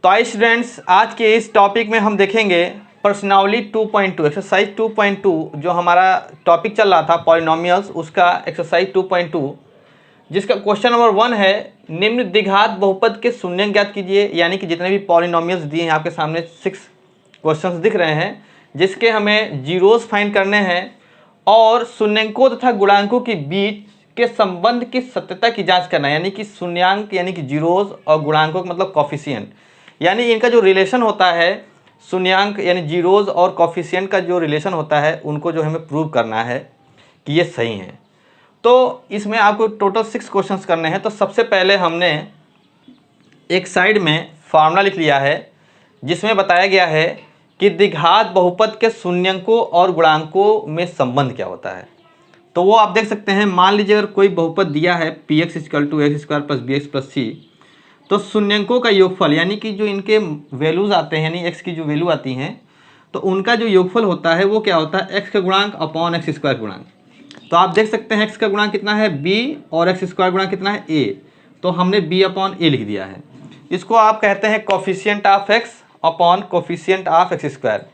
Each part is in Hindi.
तो आई स्टूडेंट्स, आज के इस टॉपिक में हम देखेंगे पर्सनैलिटी 2.2 एक्सरसाइज 2.2 जो हमारा टॉपिक चल रहा था पॉलिनोमियल्स, उसका एक्सरसाइज 2.2 जिसका क्वेश्चन नंबर 1 है निम्न द्विघात बहुपद के शून्यंक ज्ञात कीजिए। यानी कि जितने भी पॉलिनोमियल्स दिए हैं आपके सामने 6 क्वेश्चंस दिख रहे हैं जिसके हमें जीरोस फाइंड करने हैं और शून्यंकों तथा गुणांकों के बीच के संबंध की सत्यता की जांच करना है। यानी कि शून्यांक यानी कि जीरोस और गुणांकों का मतलब कॉफिशिएंट, यानी इनका जो रिलेशन होता है शून्यांक यानी जीरोस और कॉफिशिएंट का जो रिलेशन होता है उनको जो हमें प्रूव करना है कि ये सही है। तो इसमें आपको टोटल 6 क्वेश्चंस करने हैं। तो सबसे पहले हमने एक साइड में फार्मूला लिख लिया है जिसमें बताया गया है कि द्विघात बहुपद के शून्यंकों और गुणांकों में संबंध क्या होता है। तो वो आप देख सकते हैं। मान लीजिए अगर कोई बहुपद दिया है P x equal to x square plus B X plus C, तो शून्यंकों का योगफल यानी कि जो इनके वैल्यूज आते हैं यानी एक्स की जो वैल्यू आती हैं तो उनका जो योगफल होता है वो क्या होता है एक्स का गुणांक अपॉन एक्स स्क्वायर गुणांक। तो आप देख सकते हैं एक्स का गुणांक कितना है बी और एक्स स्क्वायर गुणांक कितना है ए, तो हमने बी अपॉन ए लिख दिया है। इसको आप कहते हैं coefficient of X upon coefficient of X square.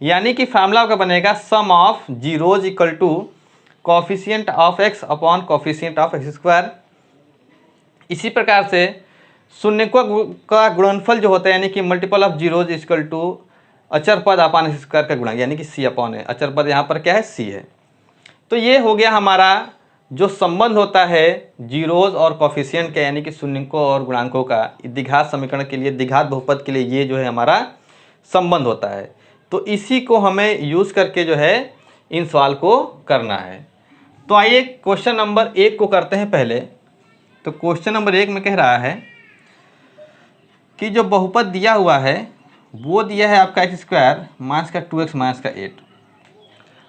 यानी कि फार्मूला का बनेगा sum of zeros equal to coefficient of X upon coefficient of X square. इसी प्रकार से शून्यकों का गुणनफल जो होता है यानी कि multiple of zeros equal to अचर पद अपॉन एक्स स्क्वायर का गुणक यानी कि सी अपॉन है। अचर पद यहाँ पर क्या है सी है। तो ये हो गया हमारा जो संबंध होता है जीरोज और कोफिशिएंट का यानी कि शून्यकों और गुणांकों का द्विघात समीकरण के लिए, द्विघात बहुपद के लिए ये जो है हमारा संबंध होता है। तो इसी को हमें यूज़ करके जो है इन सवाल को करना है। तो आइए क्वेश्चन नंबर 1 को करते हैं पहले। तो क्वेश्चन नंबर 1 में कह रहा है कि जो बहुपद दिया हुआ है वो दिया है आपका एक्स स्क्वायर माइनस का 2x माइनस का 8।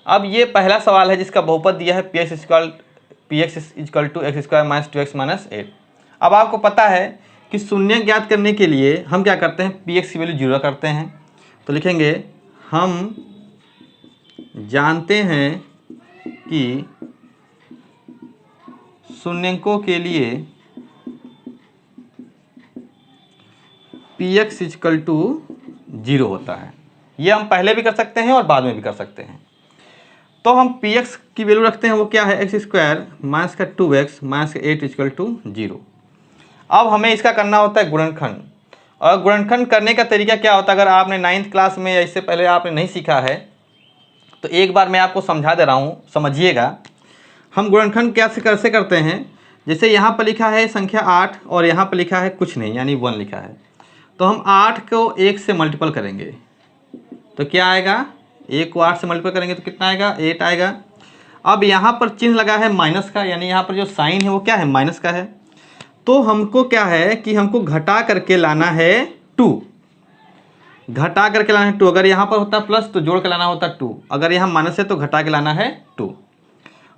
अब ये पहला सवाल है जिसका बहुपद दिया है P x equal to x square minus 2x minus 8। अब आपको पता है कि शून्य ज्ञात करने के लिए हम क्या करते हैं पी एक्स की वैल्यू 0 करते हैं। तो लिखेंगे हम जानते हैं कि शून्यंकों के लिए पी एक्स इक्वल टू 0 होता है। ये हम पहले भी कर सकते हैं और बाद में भी कर सकते हैं। तो हम पी एक्स की वैल्यू रखते हैं वो क्या है एक्स स्क्वायर माइनस का 2x माइनस का 8 इक्वल टू 0। अब हमें इसका करना होता है गुणनखंड। और गुणनखंड करने का तरीका क्या होता है अगर आपने 9th क्लास में या इससे पहले आपने नहीं सीखा है तो एक बार मैं आपको समझा दे रहा हूँ, समझिएगा। हम गुणनखंड कैसे करते हैं, जैसे यहाँ पर लिखा है संख्या 8 और यहाँ पर लिखा है कुछ नहीं यानी 1 लिखा है। तो हम 8 को 1 से मल्टीपल करेंगे तो क्या आएगा, 1 को 8 से मल्टीपल करेंगे तो कितना आएगा 8 आएगा। अब यहाँ पर चिन्ह लगा है माइनस का यानी यहाँ पर जो साइन है वो क्या है माइनस का है। तो हमको क्या है कि हमको घटा करके लाना है 2, घटा करके लाना है 2। अगर यहाँ पर होता प्लस तो जोड़ के लाना होता 2, अगर यहाँ माइनस है तो घटा के लाना है 2।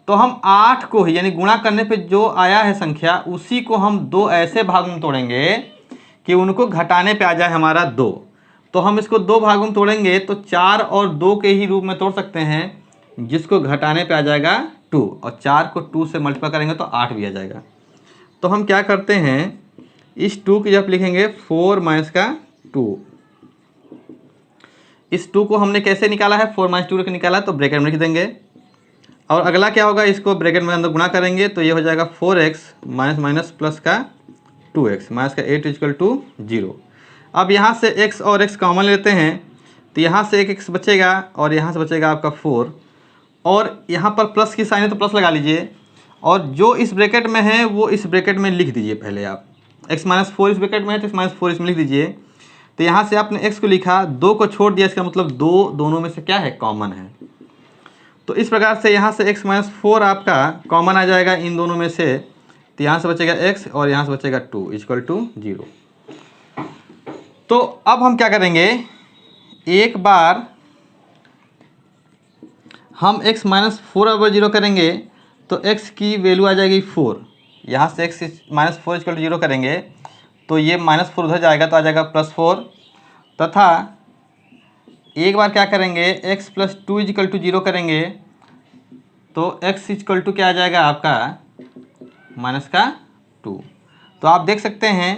तो हम 8 को ही यानी गुणा करने पे जो आया है संख्या उसी को हम 2 ऐसे भागों में तोड़ेंगे कि उनको घटाने पे आ जाए हमारा 2। तो हम इसको 2 भागों में तोड़ेंगे तो 4 और 2 के ही रूप में तोड़ सकते हैं जिसको घटाने पे आ जाएगा 2, और 4 को 2 से मल्टीप्लाई करेंगे तो 8 भी आ जाएगा। तो हम क्या करते हैं इस 2 की जब लिखेंगे 4 माइनस का 2। इस 2 को हमने कैसे निकाला है 4 माइनस 2 के निकाला तो ब्रैकेट में लिख देंगे। और अगला क्या होगा इसको ब्रैकेट में अंदर गुणा करेंगे तो ये हो जाएगा 4x माइनस माइनस प्लस का 2x माइनस का 8 इक्वल टू 0। अब यहाँ से x और x कॉमन लेते हैं तो यहाँ से एक x बचेगा और यहाँ से बचेगा आपका 4, और यहाँ पर प्लस की साइन है तो प्लस लगा लीजिए, और जो इस ब्रैकेट में है वो इस ब्रैकेट में लिख दीजिए। पहले आप x माइनस 4 इस ब्रैकेट में है तो x माइनस 4 इसमें लिख दीजिए। तो यहाँ से आपने x को लिखा, 2 को छोड़ दिया, इसका मतलब 2 दोनों में से क्या है कॉमन है। तो इस प्रकार से यहाँ से x माइनस 4 आपका कॉमन आ जाएगा इन दोनों में से, तो यहाँ से बचेगा x और यहाँ से बचेगा 2 इक्वल टू 0। तो अब हम क्या करेंगे, एक बार हम x माइनस 4 अगर 0 करेंगे तो x की वैल्यू आ जाएगी 4। यहाँ से x माइनस 4 इक्वल टू 0 करेंगे तो ये माइनस 4 उधर जाएगा तो आ जाएगा प्लस 4, तथा एक बार क्या करेंगे x प्लस 2 इक्वल टू 0 करेंगे तो x इक्वल टू क्या आ जाएगा आपका माइनस का 2। तो आप देख सकते हैं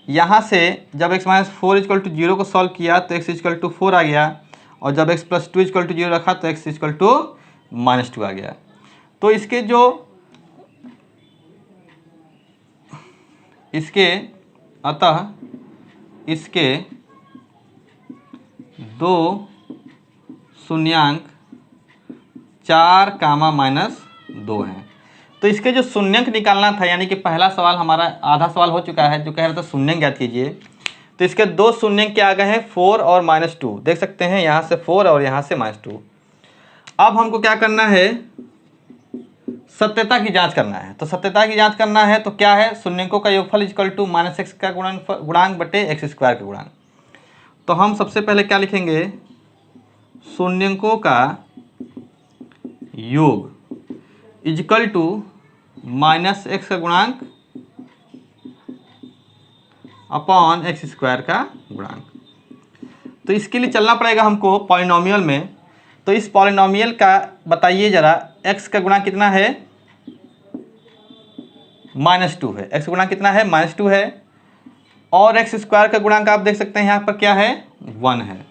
यहाँ से जब x माइनस 4 इक्वल टू 0 को सॉल्व किया तो x इक्वल टू 4 आ गया, और जब x प्लस 2 इक्वल टू 0 रखा तो x इक्वल टू -2 आ गया। तो इसके दो शून्यांक 4 कामा -2 हैं। तो इसके जो शून्यंक निकालना था, यानी कि पहला सवाल हमारा आधा सवाल हो चुका है जो कह रहा था शून्यंक ज्ञात कीजिए। तो इसके दो शून्यंक क्या आ गए हैं, 4 और -2। देख सकते हैं यहाँ से 4 और यहाँ से -2। अब हमको क्या करना है, सत्यता की जांच करना है। तो सत्यता की जांच करना है तो क्या है, शून्यंकों का योगफल इक्वल टू -x का गुणांक बटे x² का गुणांक। तो हम सबसे पहले क्या लिखेंगे, शून्यंकों का योग इक्वल टू -x का गुणांक अपॉन x² का गुणांक। तो इसके लिए चलना पड़ेगा हमको पॉलिनोमियल में। तो इस पॉलिनोमियल का बताइए जरा, x का गुणांक कितना है, -2 है। x का गुणांक कितना है, -2 है, और x² का गुणांक आप देख सकते हैं यहाँ पर क्या है, 1 है।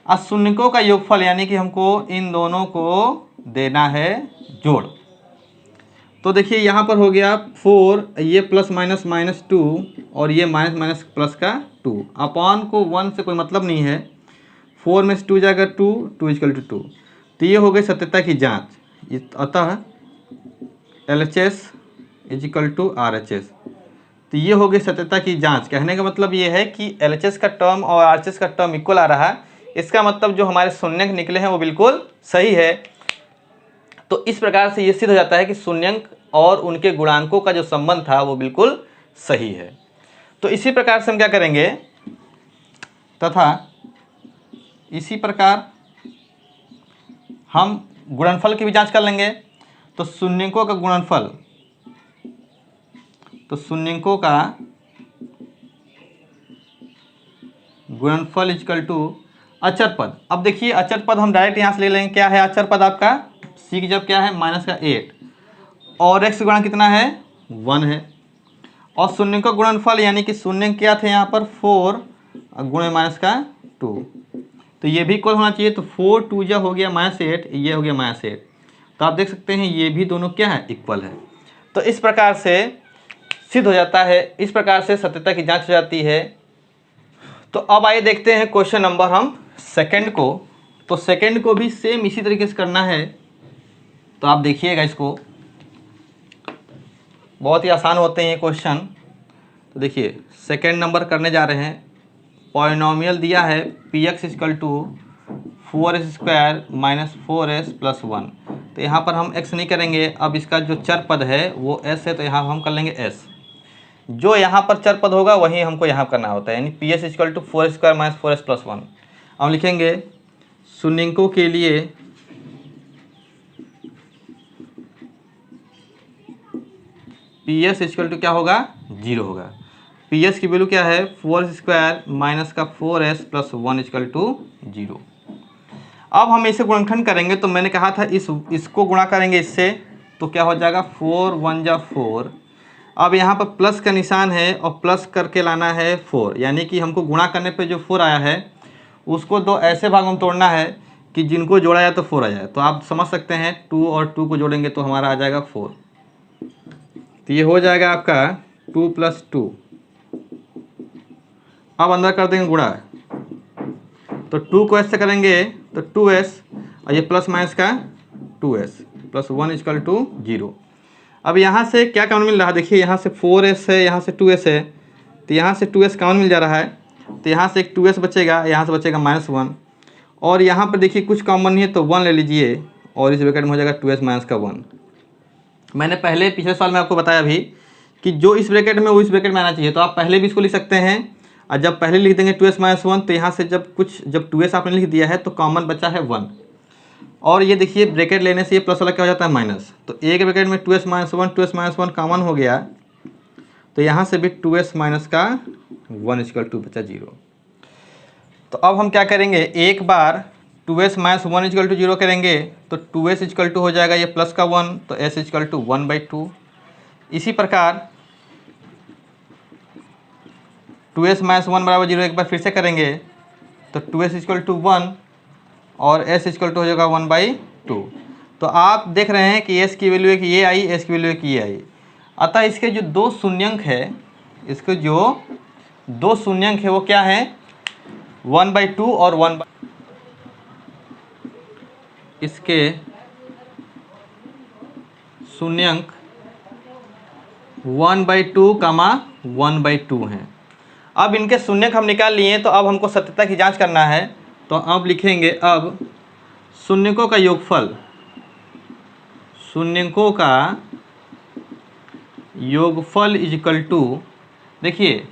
अब शून्यकों का योगफल यानी कि हमको इन दोनों को देना है जोड़। तो देखिए यहाँ पर हो गया 4, ये प्लस माइनस -2 और ये माइनस माइनस प्लस का 2, अपॉन को 1 से कोई मतलब नहीं है। 4 में से 2 जाएगा 2, 2 इक्वल टू 2। तो ये हो गई सत्यता की जांच। अतः LHS is equal to RHS। तो ये हो गई सत्यता की जांच। कहने का मतलब ये है कि LHS का टर्म और RHS का टर्म इक्वल आ रहा है, इसका मतलब जो हमारे शून्यंक निकले हैं वो बिल्कुल सही है। तो इस प्रकार से ये सिद्ध हो जाता है कि शून्यंक और उनके गुणांकों का जो संबंध था वो बिल्कुल सही है। तो इसी प्रकार से हम क्या करेंगे, तथा इसी प्रकार हम गुणनफल की भी जांच कर लेंगे। तो शून्यंकों का गुणनफल, तो शून्यंकों का गुणनफल इक्वल टू अचर पद। अब देखिए अचर पद हम डायरेक्ट यहाँ से ले लेंगे। क्या है अचर पद आपका, सी जब क्या है -8, और x गुणा कितना है, 1 है। और शून्य का गुणनफल यानी कि शून्य क्या थे यहाँ पर, 4 गुणे -2। तो ये भी इक्वल होना चाहिए। तो 4 2 जा हो गया -8, ये हो गया -8। तो आप देख सकते हैं ये भी दोनों क्या है, इक्वल है। तो इस प्रकार से सिद्ध हो जाता है, इस प्रकार से सत्यता की जांच हो जाती है। तो अब आइए देखते हैं क्वेश्चन नंबर हम सेकंड को। तो सेकंड को भी सेम इसी तरीके से करना है। तो आप देखिएगा, इसको बहुत ही आसान होते हैं ये क्वेश्चन। तो देखिए सेकंड नंबर करने जा रहे हैं। पॉलिनोमियल दिया है px equal to 4s² minus 4s plus 1। तो यहाँ पर हम x नहीं करेंगे। अब इसका जो चर पद है वो s है, तो यहाँ हम कर लेंगे s। जो यहाँ पर चर पद होगा वही हमको यहाँ करना होता है, यानी px equal to 4² minus 4s plus 1। हम लिखेंगे शून्यंकों के लिए PS इक्वल टू क्या होगा, 0 होगा। PS की वैल्यू क्या है, 4² माइनस का 4s प्लस 1 इक्वल टू 0। अब हम इसे गुणनखंड करेंगे। तो मैंने कहा था इसको गुणा करेंगे इससे, तो क्या हो जाएगा, 4 1 जा 4। अब यहाँ पर प्लस का निशान है और प्लस करके लाना है 4, यानी कि हमको गुणा करने पे जो 4 आया है उसको दो ऐसे भागों में तोड़ना है कि जिनको जोड़ा जाए तो 4 आ जाए। तो आप समझ सकते हैं 2 और 2 को जोड़ेंगे तो हमारा आ जाएगा 4। तो ये हो जाएगा आपका 2 + 2। अब अंदर कर देंगे गुणा। तो 2 को s से करेंगे तो 2s, और ये प्लस माइनस का 2s प्लस 1 इक्वल टू 0। अब यहाँ से क्या कॉमन मिल रहा है, देखिए यहाँ से 4s है, यहाँ से 2s है, तो यहाँ से 2s कॉमन मिल जा रहा है। तो यहाँ से एक 2s बचेगा, यहाँ से बचेगा -1, और यहाँ पर देखिए कुछ कॉमन नहीं है तो 1 ले लीजिए, और इस ब्रैकेट में हो जाएगा 2s माइनस का 1। मैंने पहले पिछले साल में आपको बताया भी कि जो इस ब्रैकेट में वो इस ब्रैकेट में आना चाहिए। तो आप पहले भी इसको लिख सकते हैं, और जब पहले लिख देंगे 2s माइनस 1, तो यहाँ से जब 2s आपने लिख दिया है तो कॉमन बचा है 1। और ये देखिए ब्रैकेट लेने से ये प्लस वाला क्या हो जाता है, माइनस। तो एक ब्रैकेट में 2s माइनस 1 कॉमन हो गया, तो यहाँ से भी 2s माइनस का 1 इक्वल टू बचा 0। तो अब हम क्या करेंगे, एक बार 2s माइनस 1 इक्वल टू 0 करेंगे तो 2s इक्वल टू हो जाएगा ये प्लस का 1, तो s इक्वल टू 1/2। इसी प्रकार 2s माइनस 1 बराबर 0 एक बार फिर से करेंगे तो 2s इक्वल टू 1 और s इक्वल टू हो जाएगा 1/2। तो आप देख रहे हैं कि s की वैल्यू एक ये आई, s की वैल्यू एक ये आई। अतः इसके जो दो शून्यंक है, इसके जो दो शून्यंक है वो क्या है, 1/2 और 1, इसके शून्यंक 1/2 कामा 1/2 हैं। अब इनके शून्यंक हम निकाल लिए, तो अब हमको सत्यता की जांच करना है। तो अब लिखेंगे, अब शून्यकों का योगफल, शून्यकों का योगफल इज इक्वल टू, देखिए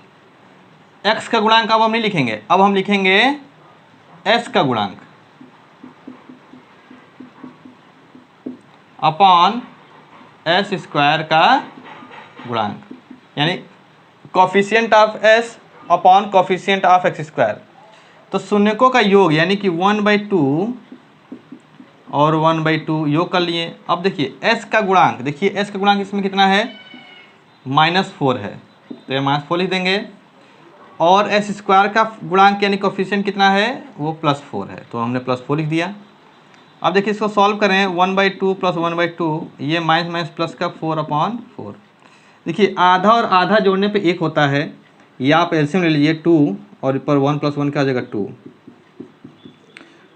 x का गुणांक अब हम नहीं लिखेंगे, अब हम लिखेंगे s का गुणांक अपॉन s स्क्वायर का गुणांक, यानी coefficient of s upon coefficient of x square. तो शून्यकों का योग यानी कि 1/2 और 1/2 योग कर लिए। अब देखिए s का गुणांक, देखिए s का गुणांक इसमें कितना है, -4 है, तो ये -4 लिख देंगे। और s स्क्वायर का गुणांक यानी कोफिशिएंट कितना है, वो +4 है, तो हमने +4 लिख दिया। अब देखिए इसको सॉल्व करें, 1/2 + 1/2, ये माइनस माइनस प्लस का 4/4। देखिए आधा और आधा जोड़ने पे 1 होता है, या आप एलसीएम ले लीजिए 2 और ऊपर 1 + 1 का आ जाएगा 2।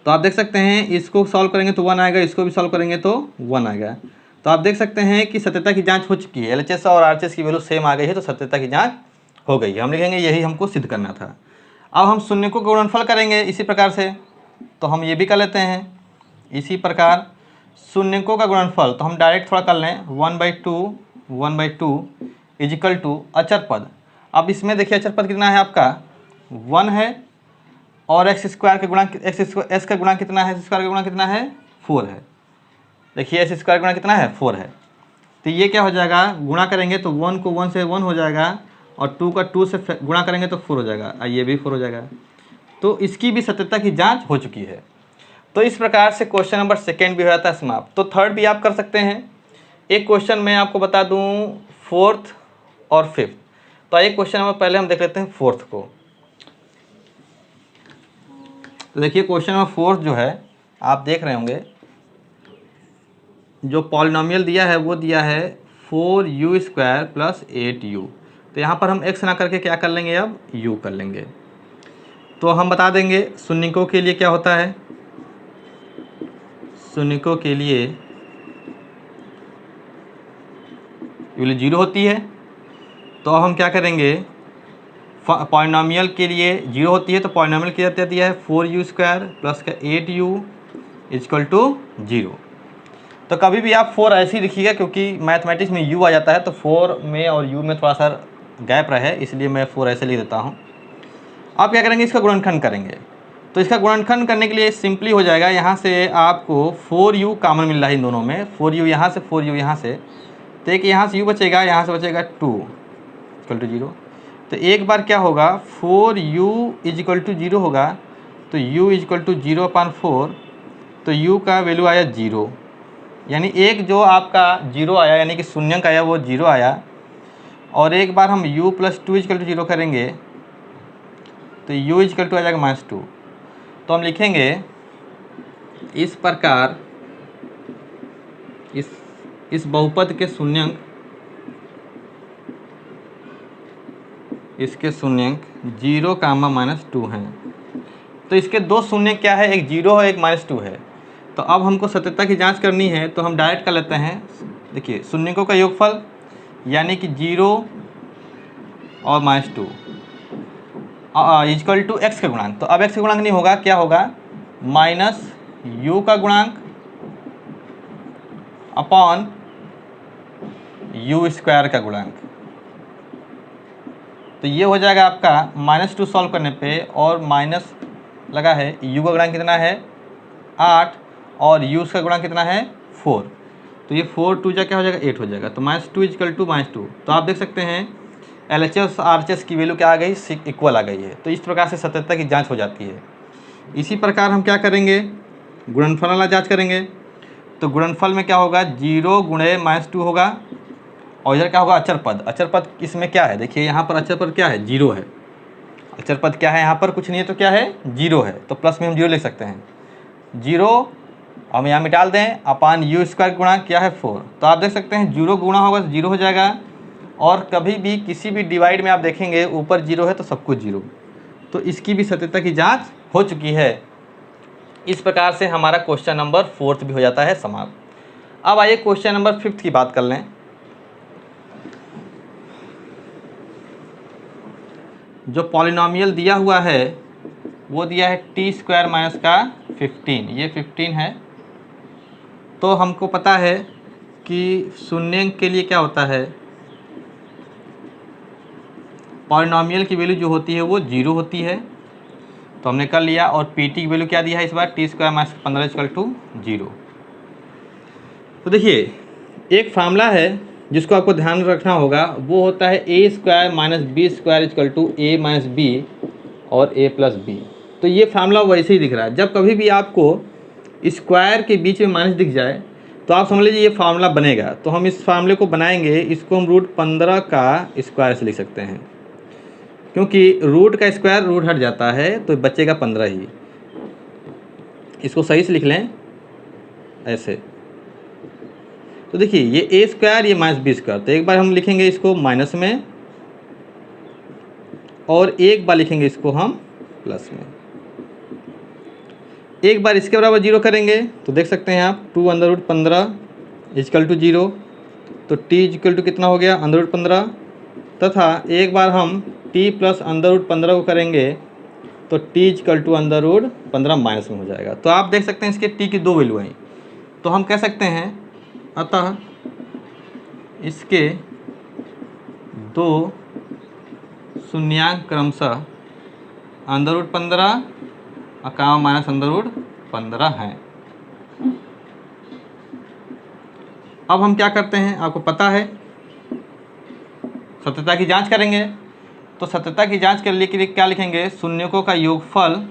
तो आप देख सकते हैं इसको सॉल्व करेंगे तो 1 आएगा, इसको भी सॉल्व करेंगे तो 1 आएगा। तो आप देख सकते हैं कि सत्यता की जांच हो चुकी है, LHS और RHS की वैल्यू सेम आ गई है, तो सत्यता की जांच हो गई है। हम लिखेंगे यही हमको सिद्ध करना था। अब हम शून्यकों का गुणनफल करेंगे इसी प्रकार से, तो हम ये भी कर लेते हैं इसी प्रकार। शून्यकों का गुणनफल तो हम डायरेक्ट थोड़ा कर लें, 1/2 इज इक्वल टू अचर पद। अब इसमें देखिए अचर पद कितना है आपका, 1 है, और x स्क्वायर के गुणांक s का गुणांक कितना है, s स्क्वायर का गुणांक कितना है, 4 है। देखिए s स्क्वायर का गुणांक कितना है, 4 है। तो ये क्या हो जाएगा, गुणा करेंगे तो 1 को 1 से 1 हो जाएगा, और 2 का 2 से गुणा करेंगे तो 4 हो जाएगा, और ये भी 4 हो जाएगा। तो इसकी भी सत्यता की जांच हो चुकी है। तो इस प्रकार से क्वेश्चन नंबर 2 भी हो जाता है समाप्त। तो 3rd भी आप कर सकते हैं। एक क्वेश्चन मैं आपको बता दूं 4th और 5th। तो आइए क्वेश्चन नंबर पहले हम देख लेते हैं 4th को। तो देखिए क्वेश्चन नंबर 4th जो है, आप देख रहे होंगे जो पॉलिनोमियल दिया है वो दिया है 4u² + 8u। तो यहाँ पर हम x ना करके क्या कर लेंगे, अब u कर लेंगे। तो हम बता देंगे शून्यकों के लिए क्या होता है, शून्यकों के लिए वैल्यू 0 होती है। तो अब हम क्या करेंगे, पॉलिनोमियल के लिए 0 होती है, तो पॉलिनोमियल क्या दिया है, 4u² + 8u = 0। तो कभी भी आप 4 ऐसे ही लिखिएगा, क्योंकि मैथमेटिक्स में u आ जाता है, तो 4 में और u में थोड़ा सा गैप रहे, इसलिए मैं 4 ऐसे लिख देता हूँ। अब क्या करेंगे, इसका गुणनखंड करेंगे। तो इसका गुणनखंड करने के लिए सिंपली हो जाएगा, यहाँ से आपको 4u कॉमन मिल रहा है इन दोनों में, 4u यहाँ से 4u यहाँ से, तो एक यहाँ से u बचेगा, यहाँ से बचेगा 2 = 0। तो एक बार क्या होगा, 4u = 0 होगा, तो u = 0/4, तो u का वैल्यू आया 0, यानी एक जो आपका 0 आया, यानी कि शून्यंक आया वो 0 आया। और एक बार हम u + 2 = 0 करेंगे तो u = आ जाएगा -2। तो हम लिखेंगे इस प्रकार, इस बहुपद के शून्यंक, इसके शून्यंक 0, -2 हैं। तो इसके दो शून्य क्या है, एक 0 है, एक -2 है। तो अब हमको सत्यता की जांच करनी है, तो हम डायरेक्ट कर लेते हैं। देखिए शून्यकों का योगफल यानी कि 0 और -2 = x का गुणांक। तो अब x का गुणांक नहीं होगा, क्या होगा, -u का गुणांक अपॉन u² का गुणांक। तो ये हो जाएगा आपका -2 सॉल्व करने पे, और माइनस लगा है, u का गुणांक कितना है 8, और u का गुणांक कितना है 4। तो ये 4 2 जा क्या हो जाएगा, 8 हो जाएगा। तो -2 = -2। तो आप देख सकते हैं LHS RHS की वैल्यू क्या आ गई, इक्वल आ गई है। तो इस प्रकार से सत्यता की जांच हो जाती है। इसी प्रकार हम क्या करेंगे, गुणनफल वाला जांच करेंगे। तो गुणनफल में क्या होगा, 0 × -2 होगा, और इधर क्या होगा, अचर पद। अचर पद इसमें क्या है, देखिए यहाँ पर अचर पद क्या है, 0 है। अचर पद क्या है यहाँ पर, कुछ नहीं है तो क्या है, 0 है, तो प्लस में हम 0 लिख सकते हैं। 0 हम यहाँ मिटाल दें, अपान यू स्क्वायर गुणा क्या है 4, तो आप देख सकते हैं 0 गुणा होगा तो 0 हो जाएगा। और कभी भी किसी भी डिवाइड में आप देखेंगे ऊपर 0 है तो सब कुछ 0, तो इसकी भी सत्यता की जांच हो चुकी है। इस प्रकार से हमारा क्वेश्चन नंबर 4 भी हो जाता है समाप्त। अब आइए क्वेश्चन नंबर 5 की बात कर लें। जो पॉलिनोमियल दिया हुआ है वो दिया है टी स्क्वायर माइनस का 15, ये 15 है। तो हमको पता है कि शून्य के लिए क्या होता है, पॉलिनोमियल की वैल्यू जो होती है वो 0 होती है, तो हमने कर लिया। और पी टी की वैल्यू क्या दिया है इस बार, T square minus 15 equal to 0। तो देखिए एक फार्मूला है जिसको आपको ध्यान रखना होगा, वो होता है A square minus B square equal to A minus B और ए प्लस बी। तो ये फार्मूला वैसे ही दिख रहा है, जब कभी भी आपको स्क्वायर के बीच में माइनस दिख जाए तो आप समझ लीजिए ये फार्मूला बनेगा। तो हम इस फार्मूले को बनाएंगे, इसको हम रूट 15 का स्क्वायर से लिख सकते हैं, क्योंकि रूट का स्क्वायर रूट हट जाता है तो बचेगा 15 ही। इसको सही से लिख लें ऐसे। तो देखिए ये ए स्क्वायर ये माइनस बी स्क्वायर, तो एक बार हम लिखेंगे इसको माइनस में और एक बार लिखेंगे इसको हम प्लस में। एक बार इसके बराबर 0 करेंगे तो देख सकते हैं आप 2 अंडर रूट 15 इजकल टू 0, तो t इजकल टू कितना हो गया अंडर रूट 15, तथा एक बार हम t प्लस अंडर रूट 15 को करेंगे तो t equal to under root 15 minus में हो जाएगा। तो आप देख सकते हैं इसके t की 2 वैल्यू आई, तो हम कह सकते हैं अतः इसके 2 शून्यांक क्रमशः अंडर रूट 15 और माइनस अंडर रूट 15 हैं। अब हम क्या करते हैं, आपको पता है सत्यता की जांच करेंगे। तो सत्यता की जांच करने के लिए क्या लिखेंगे, शून्यकों का योगफल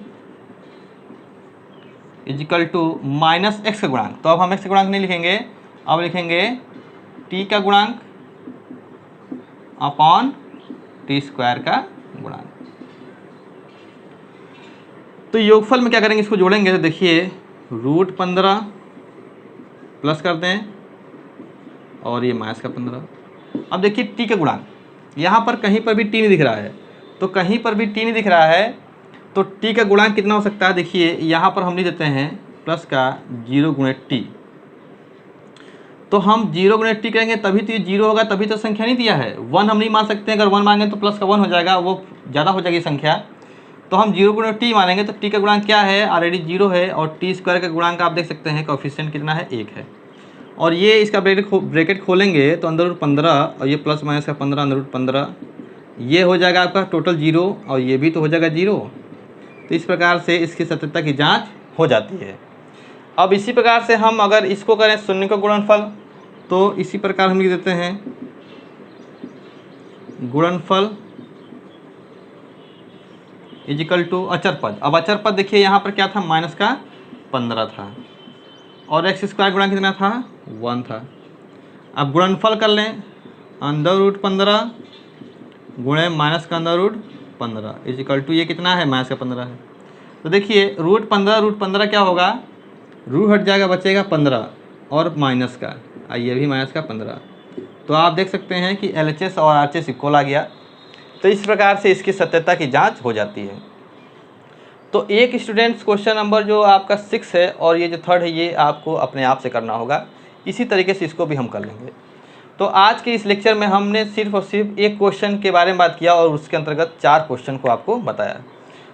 इजिकल टू माइनस एक्स का गुणांक। तो अब हम एक्स का गुणांक नहीं लिखेंगे, अब लिखेंगे टी का गुणांक अपॉन टी स्क्वायर का गुणांक। तो योगफल में क्या करेंगे, इसको जोड़ेंगे तो देखिए रूट 15 प्लस कर दें और ये माइनस का 15। अब देखिए टी का गुणांक, यहाँ पर कहीं पर भी टी नहीं दिख रहा है, तो कहीं पर भी टी नहीं दिख रहा है तो टी का गुणांक कितना हो सकता है। देखिए यहाँ पर हम लिख देते हैं प्लस का 0 गुणे टी, तो हम 0 गुणे टी करेंगे तभी तो ये 0 होगा, तभी तो संख्या नहीं दिया है। 1 हम नहीं मान सकते, अगर 1 मांगे तो प्लस का 1 हो जाएगा, वो ज़्यादा हो जाएगी संख्या। तो हम 0 गुणे टी मानेंगे तो टी का गुणांक क्या है, ऑलरेडी 0 है, और टी स्क्वायर का गुणांक आप देख सकते हैं कोएफिशिएंट कितना है, 1 है। और ये इसका ब्रैकेट खोलेंगे तो अंदर रूट 15 और ये प्लस माइनस का 15 अंदर रूट 15, ये हो जाएगा आपका टोटल 0 और ये भी तो हो जाएगा 0। तो इस प्रकार से इसकी सत्यता की जांच हो जाती है। अब इसी प्रकार से हम अगर इसको करें शून्य का गुणनफल, तो इसी प्रकार हम लिख देते हैं गुणनफल इजिकल टू अचर पद। अब अचर पद देखिए यहाँ पर क्या था, माइनस का 15 था और एक्स स्क्वायर गुणा कितना था, 1 था। अब गुणनफल कर लें, अंडर रूट 15 गुणे माइनस का अंडर रूट 15 इजिकल टू ये कितना है, माइनस का 15 है। तो देखिए रूट 15 क्या होगा, रूट हट जाएगा, बचेगा 15 और माइनस का, ये भी माइनस का 15। तो आप देख सकते हैं कि LHS और RHS इक्वल आ गया। तो इस प्रकार से इसकी सत्यता की जांच हो जाती है। तो एक स्टूडेंट्स क्वेश्चन नंबर जो आपका 6 है और ये जो 3rd है ये आपको अपने आप से करना होगा। इसी तरीके से इसको भी हम कर लेंगे। तो आज के इस लेक्चर में हमने सिर्फ और सिर्फ एक क्वेश्चन के बारे में बात किया और उसके अंतर्गत 4 क्वेश्चन को आपको बताया।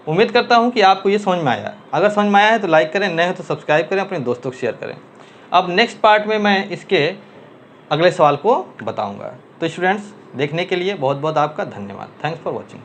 उम्मीद करता हूँ कि आपको ये समझ में आया। अगर समझ में आया है तो लाइक करें, नए हो तो सब्सक्राइब करें, अपने दोस्तों को शेयर करें। अब नेक्स्ट पार्ट में मैं इसके अगले सवाल को बताऊँगा। तो स्टूडेंट्स देखने के लिए बहुत बहुत आपका धन्यवाद। Thanks for watching.